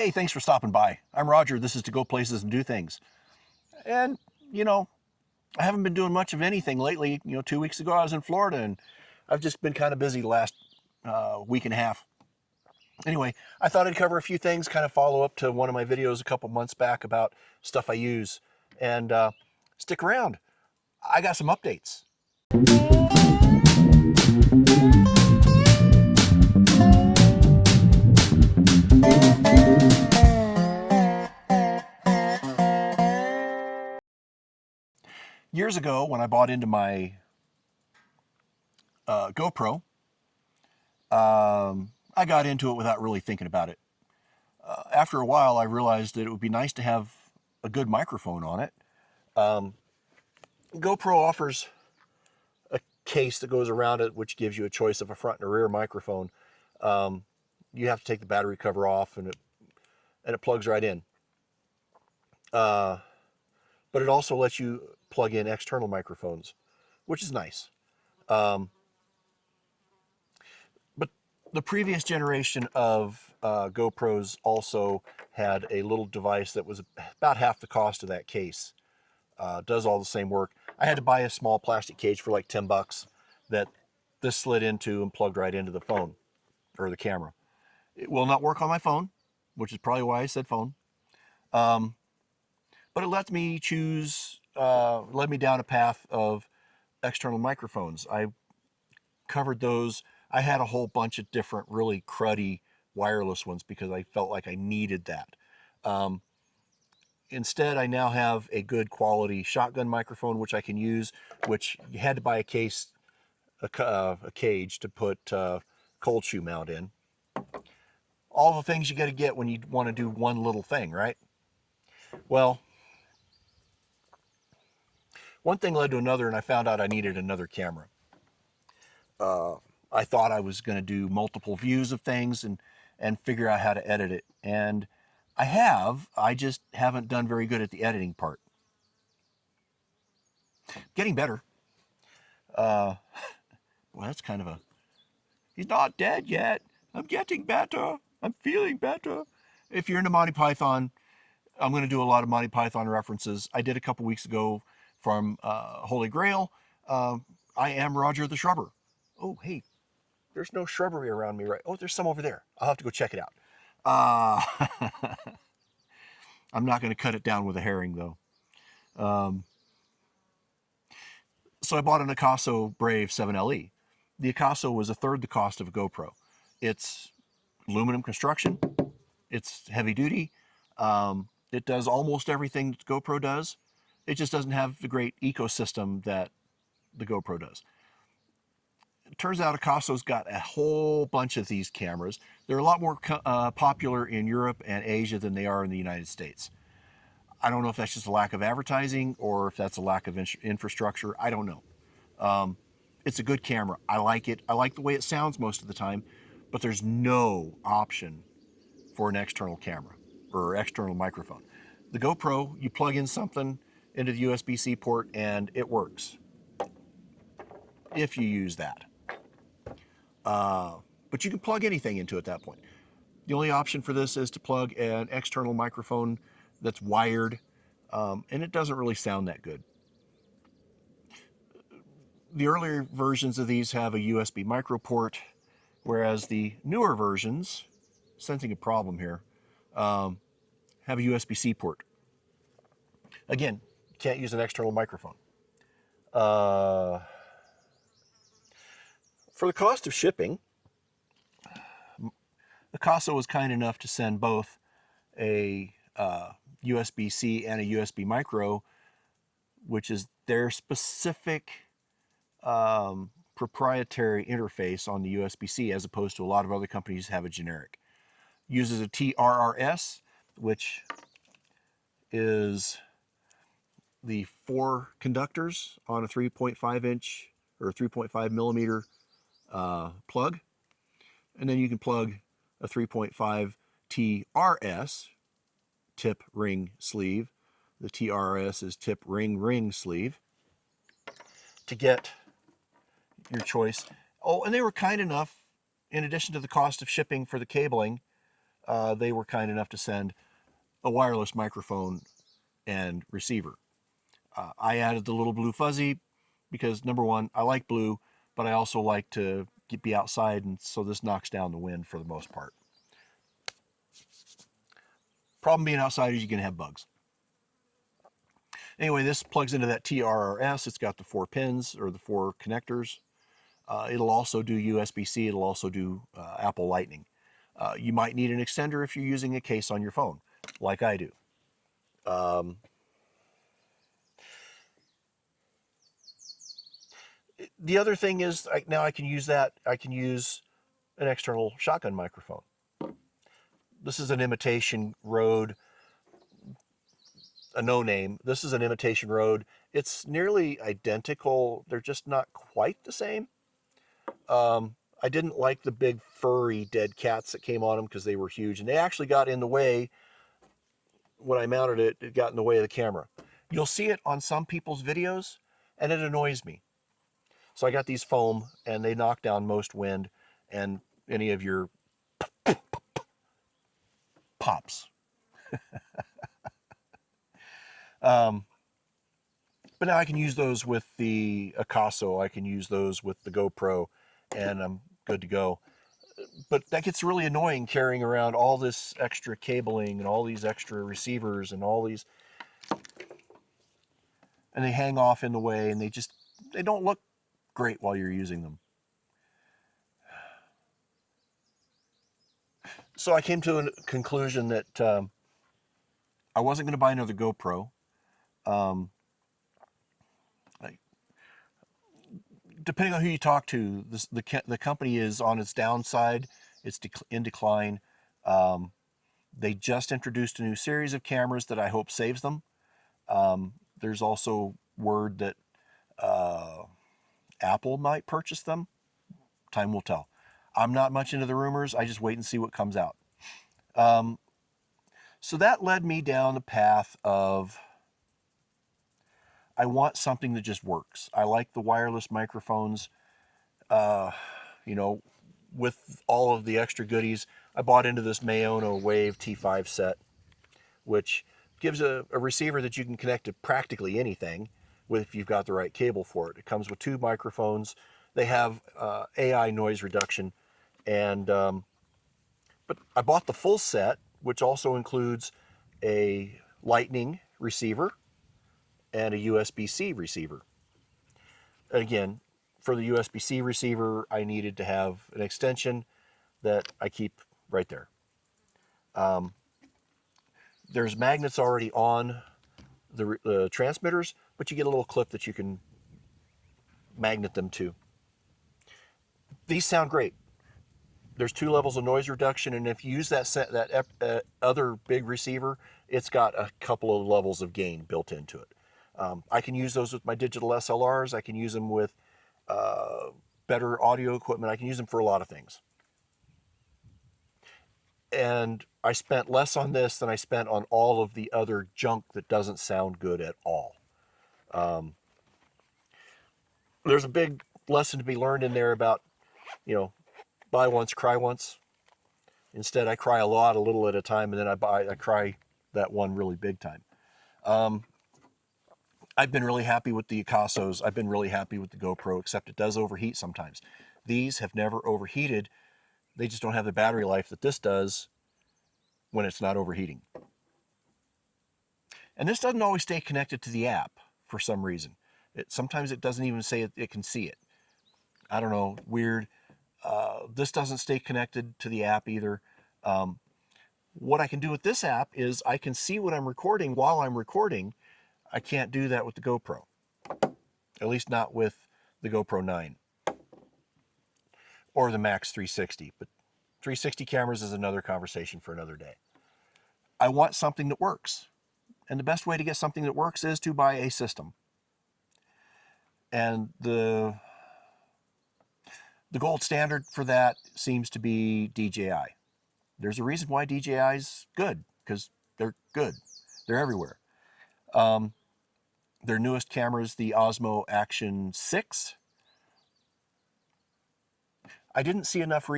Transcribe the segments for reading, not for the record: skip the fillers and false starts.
Hey, thanks for stopping by. I'm Roger. This is To Go Places and Do Things. And, you know, I haven't been doing much of anything lately. 2 weeks ago I was in Florida and I've just been kind of busy the last week and a half. Anyway, I thought I'd cover a few things, kind of follow up to one of my videos a couple months back about stuff I use. And stick around. I got some updates. Years ago, when I bought into my GoPro, I got into it without really thinking about it. After a while, I realized that it would be nice to have a good microphone on it. GoPro offers a case that goes around it, which gives you a choice of a front and a rear microphone. You have to take the battery cover off, and it plugs right in. But it also lets you plug in external microphones, which is nice. But the previous generation of GoPros also had a little device that was about half the cost of that case. Does all the same work. I had to buy a small plastic cage for like $10 that this slid into and plugged right into the phone or the camera. It will not work on my phone, which is probably why I said phone. But it lets me choose, led me down a path of external microphones. I covered those. I had a whole bunch of different really cruddy wireless ones because I felt like I needed that. Instead, I now have a good quality shotgun microphone, which I can use, which you had to buy a case, a cage to put cold shoe mount in. All the things you got to get when you want to do one little thing, right? Well, one thing led to another, and I found out I needed another camera. I thought I was going to do multiple views of things and figure out how to edit it. And I just haven't done very good at the editing part. Getting better. Well, that's kind of a, he's not dead yet. I'm getting better. I'm feeling better. If you're into Monty Python, I'm going to do a lot of Monty Python references. I did a couple weeks ago from Holy Grail. I am Roger the Shrubber. Oh, hey, there's no shrubbery around me, right? Oh, there's some over there. I'll have to go check it out. I'm not going to cut it down with a herring, though. So I bought an Akaso Brave 7LE. The Akaso was a third the cost of a GoPro. It's aluminum construction. It's heavy duty. It does almost everything that GoPro does. It just doesn't have the great ecosystem that the GoPro does. It turns out Akaso's got a whole bunch of these cameras. They're a lot more popular in Europe and Asia than they are in the United States. I don't know if that's just a lack of advertising or if that's a lack of infrastructure. I don't know. It's a good camera. I like it. I like the way it sounds most of the time, but there's no option for an external camera or external microphone. The GoPro, you plug in something into the USB-C port and it works if you use that. But you can plug anything into it at that point. The only option for this is to plug an external microphone that's wired, and it doesn't really sound that good. The earlier versions of these have a USB micro port, whereas the newer versions, sensing a problem here, have a USB-C port. Again, you can't use an external microphone. For the cost of shipping, Akaso was kind enough to send both a USB-C and a USB micro, which is their specific proprietary interface on the USB-C, as opposed to a lot of other companies have a generic. Uses a TRRS, which is the 4 conductors on a 3.5 inch or 3.5 millimeter plug. And then you can plug a 3.5 TRS, tip ring sleeve. The TRS is tip ring sleeve, to get your choice. Oh, and they were kind enough, in addition to the cost of shipping for the cabling, they were kind enough to send a wireless microphone and receiver. I added the little blue fuzzy because, number one, I like blue, but I also like to be outside, and so this knocks down the wind for the most part. Problem being outside is you're going to have bugs. Anyway, this plugs into that TRRS. It's got the 4 pins, or the 4 connectors. It'll also do USB-C. It'll also do Apple Lightning. You might need an extender if you're using a case on your phone, like I do. The other thing is, now I can use that. I can use an external shotgun microphone. This is an imitation Rode, a no-name. This is an imitation Rode. It's nearly identical. They're just not quite the same. I didn't like the big furry dead cats that came on them because they were huge, and they actually got in the way. When I mounted it, it got in the way of the camera. You'll see it on some people's videos, and it annoys me. So I got these foam, and they knock down most wind and any of your pops. But now I can use those with the Akaso. I can use those with the GoPro, and I'm good to go. But that gets really annoying, carrying around all this extra cabling and all these extra receivers and all these, and they hang off in the way, and they don't look great while you're using them. So I came to a conclusion that I wasn't going to buy another GoPro. Depending on who you talk to, the company is on its downside. It's in decline. They just introduced a new series of cameras that I hope saves them. There's also word that Apple might purchase them. Time will tell. I'm not much into the rumors. I just wait and see what comes out. So that led me down the path of, I want something that just works. I like the wireless microphones, with all of the extra goodies. I bought into this Maono Wave T5 set, which gives a receiver that you can connect to practically anything with if you've got the right cable for it. It comes with 2 microphones. They have AI noise reduction, and but I bought the full set, which also includes a Lightning receiver and a USB-C receiver. Again, for the USB-C receiver, I needed to have an extension that I keep right there. There's magnets already on the transmitters, but you get a little clip that you can magnet them to. These sound great. There's 2 levels of noise reduction, and if you use that other big receiver, it's got a couple of levels of gain built into it. I can use those with my digital SLRs. I can use them with better audio equipment. I can use them for a lot of things. And I spent less on this than I spent on all of the other junk that doesn't sound good at all. There's a big lesson to be learned in there about, buy once, cry once. Instead, I cry a little at a time, and then I cry that one really big time. I've been really happy with the Akasos. I've been really happy with the GoPro, except it does overheat sometimes. These have never overheated. They just don't have the battery life that this does when it's not overheating. And this doesn't always stay connected to the app for some reason. Sometimes it doesn't even say it can see it. I don't know, weird. This doesn't stay connected to the app either. What I can do with this app is I can see what I'm recording while I'm recording. I can't do that with the GoPro, at least not with the GoPro 9 or the Max 360. But 360 cameras is another conversation for another day. I want something that works. And the best way to get something that works is to buy a system. And the gold standard for that seems to be DJI. There's a reason why DJI's good, because they're good. They're everywhere. Their newest camera is the Osmo Action 6. I couldn't see enough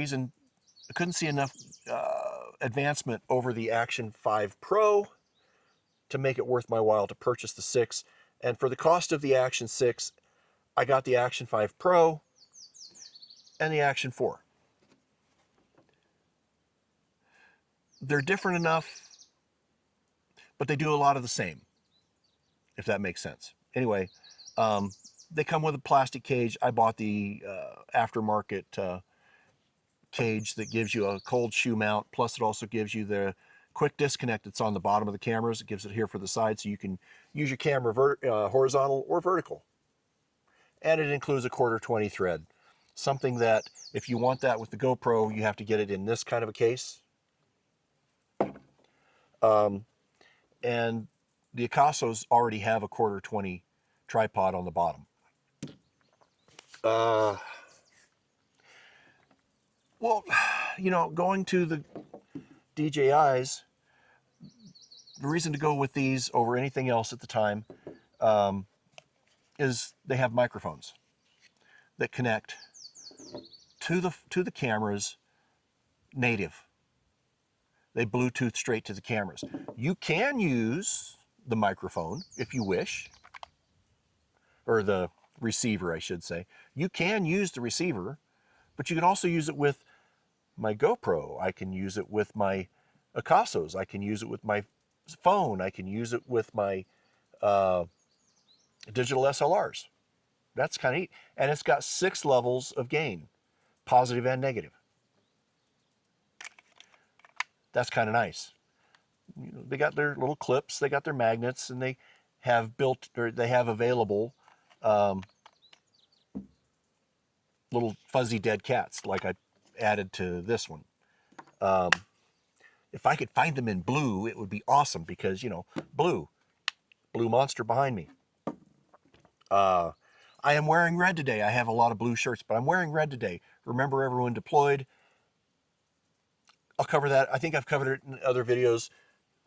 advancement over the Action 5 Pro to make it worth my while to purchase the 6. And for the cost of the Action 6, I got the Action 5 Pro and the Action 4. They're different enough, but they do a lot of the same, if that makes sense. Anyway, they come with a plastic cage. I bought the aftermarket cage that gives you a cold shoe mount, plus it also gives you the quick disconnect that's on the bottom of the cameras. It gives it here for the side, so you can use your camera horizontal or vertical. And it includes a 1/4-20 thread, something that if you want that with the GoPro, you have to get it in this kind of a case. And the Akasos already have a 1/4-20 tripod on the bottom. Well, you know, going to the DJIs, the reason to go with these over anything else at the time is they have microphones that connect to the cameras native. They Bluetooth straight to the cameras. You can use the microphone if you wish, or the receiver, I should say. You can use the receiver, but you can also use it with my GoPro. I can use it with my Akasos. I can use it with my phone. I can use it with my digital SLRs. That's kind of neat. And it's got 6 levels of gain, positive and negative. That's kind of nice. You know, they got their little clips, they got their magnets, and they have built, or they have available little fuzzy dead cats like I added to this one. If I could find them in blue, it would be awesome because, you know, blue monster behind me. I am wearing red today. I have a lot of blue shirts, but I'm wearing red today. Remember everyone deployed. I'll cover that. I think I've covered it in other videos.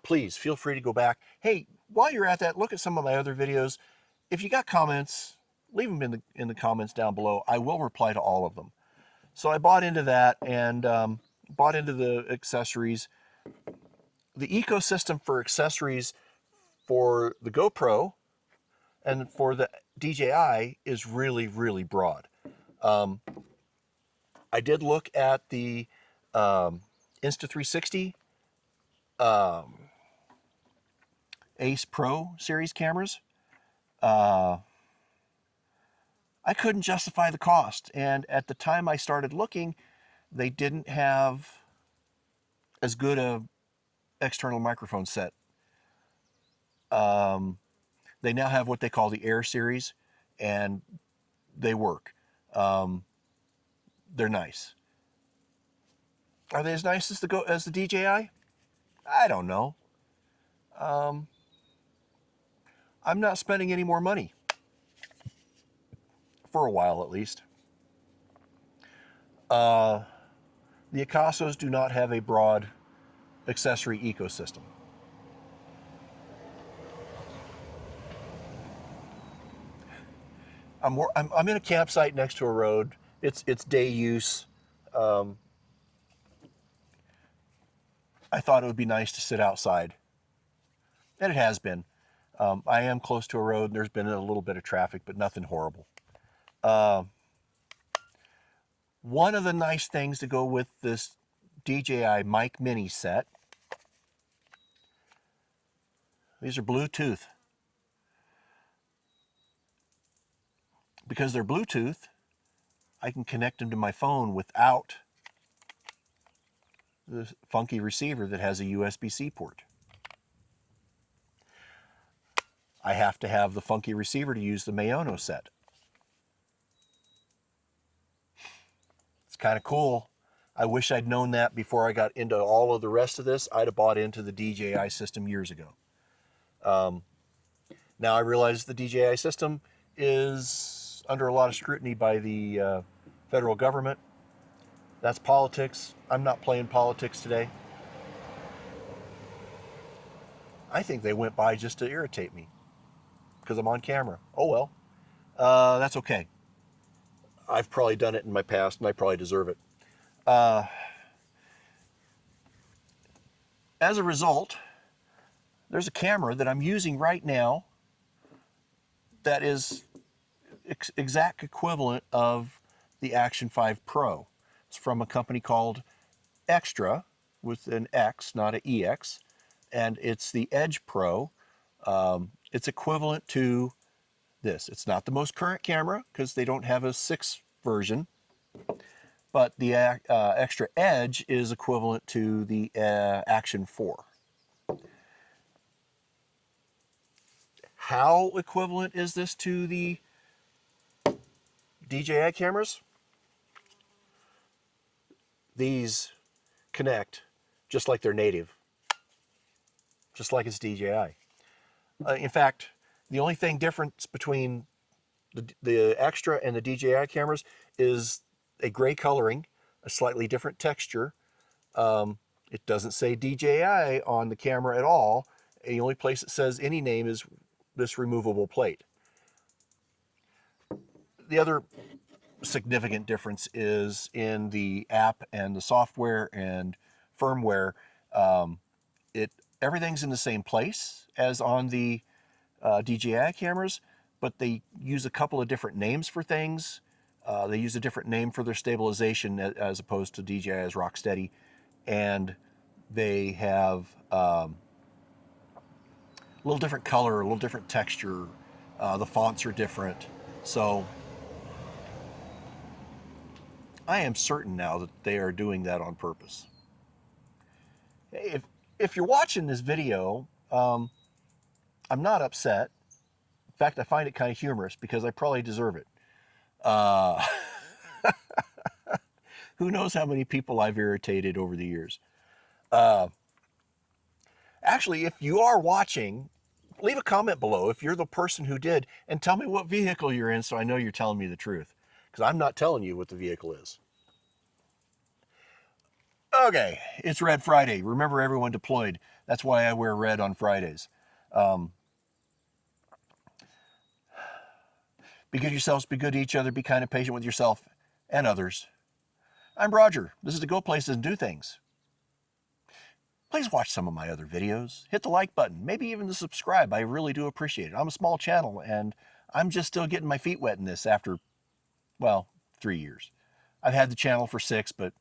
Please feel free to go back. Hey, while you're at that, look at some of my other videos. If you got comments, leave them in the comments down below. I will reply to all of them. So I bought into that and bought into the accessories. The ecosystem for accessories for the GoPro and for the DJI is really, really broad. I did look at the Insta360 Ace Pro series cameras. I couldn't justify the cost, and at the time I started looking, they didn't have as good a external microphone set. They now have what they call the Air series, and they work. They're nice. Are they as nice as the DJI? I don't know. I'm not spending any more money. For a while, at least. The Akasos do not have a broad accessory ecosystem. I'm in a campsite next to a road. It's day use. I thought it would be nice to sit outside, and it has been. I am close to a road, and there's been a little bit of traffic, but nothing horrible. One of the nice things to go with this DJI Mic Mini set, these are Bluetooth. Because they're Bluetooth, I can connect them to my phone without the funky receiver that has a USB-C port. I have to have the funky receiver to use the Maono set. It's kind of cool. I wish I'd known that before I got into all of the rest of this. I'd have bought into the DJI system years ago. Now I realize the DJI system is under a lot of scrutiny by the federal government. That's politics. I'm not playing politics today. I think they went by just to irritate me because I'm on camera. Oh well, that's okay. I've probably done it in my past and I probably deserve it. as a result, there's a camera that I'm using right now that is exact equivalent of the Action 5 Pro. It's from a company called Xtra, with an X, not an EX, and it's the Edge Pro. It's equivalent to this. It's not the most current camera because they don't have a 6 version, but the Xtra Edge is equivalent to the Action 4. How equivalent is this to the DJI cameras? These connect just like they're native, just like it's DJI. In fact, the only thing difference between the Xtra and the DJI cameras is a gray coloring, a slightly different texture. It doesn't say DJI on the camera at all. The only place it says any name is this removable plate. The other significant difference is in the app and the software and firmware. Everything's in the same place as on the DJI cameras, but they use a couple of different names for things. They use a different name for their stabilization as opposed to DJI's Rocksteady, and they have a little different color, a little different texture. The fonts are different. So I am certain now that they are doing that on purpose. If you're watching this video, I'm not upset. In fact, I find it kind of humorous because I probably deserve it. Who knows how many people I've irritated over the years. Actually, if you are watching, leave a comment below if you're the person who did, and tell me what vehicle you're in so I know you're telling me the truth, because I'm not telling you what the vehicle is. Okay, it's Red Friday. Remember, everyone deployed. That's why I wear red on Fridays. Be good to yourselves, be good to each other, be kind and patient with yourself and others. I'm Roger. This is the Go Places and Do Things. Please watch some of my other videos. Hit the like button, maybe even the subscribe. I really do appreciate it. I'm a small channel, and I'm just still getting my feet wet in this after, well, 3 years. I've had the channel for 6, but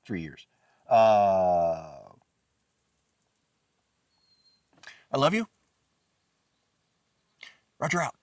3 years. I love you. Roger out.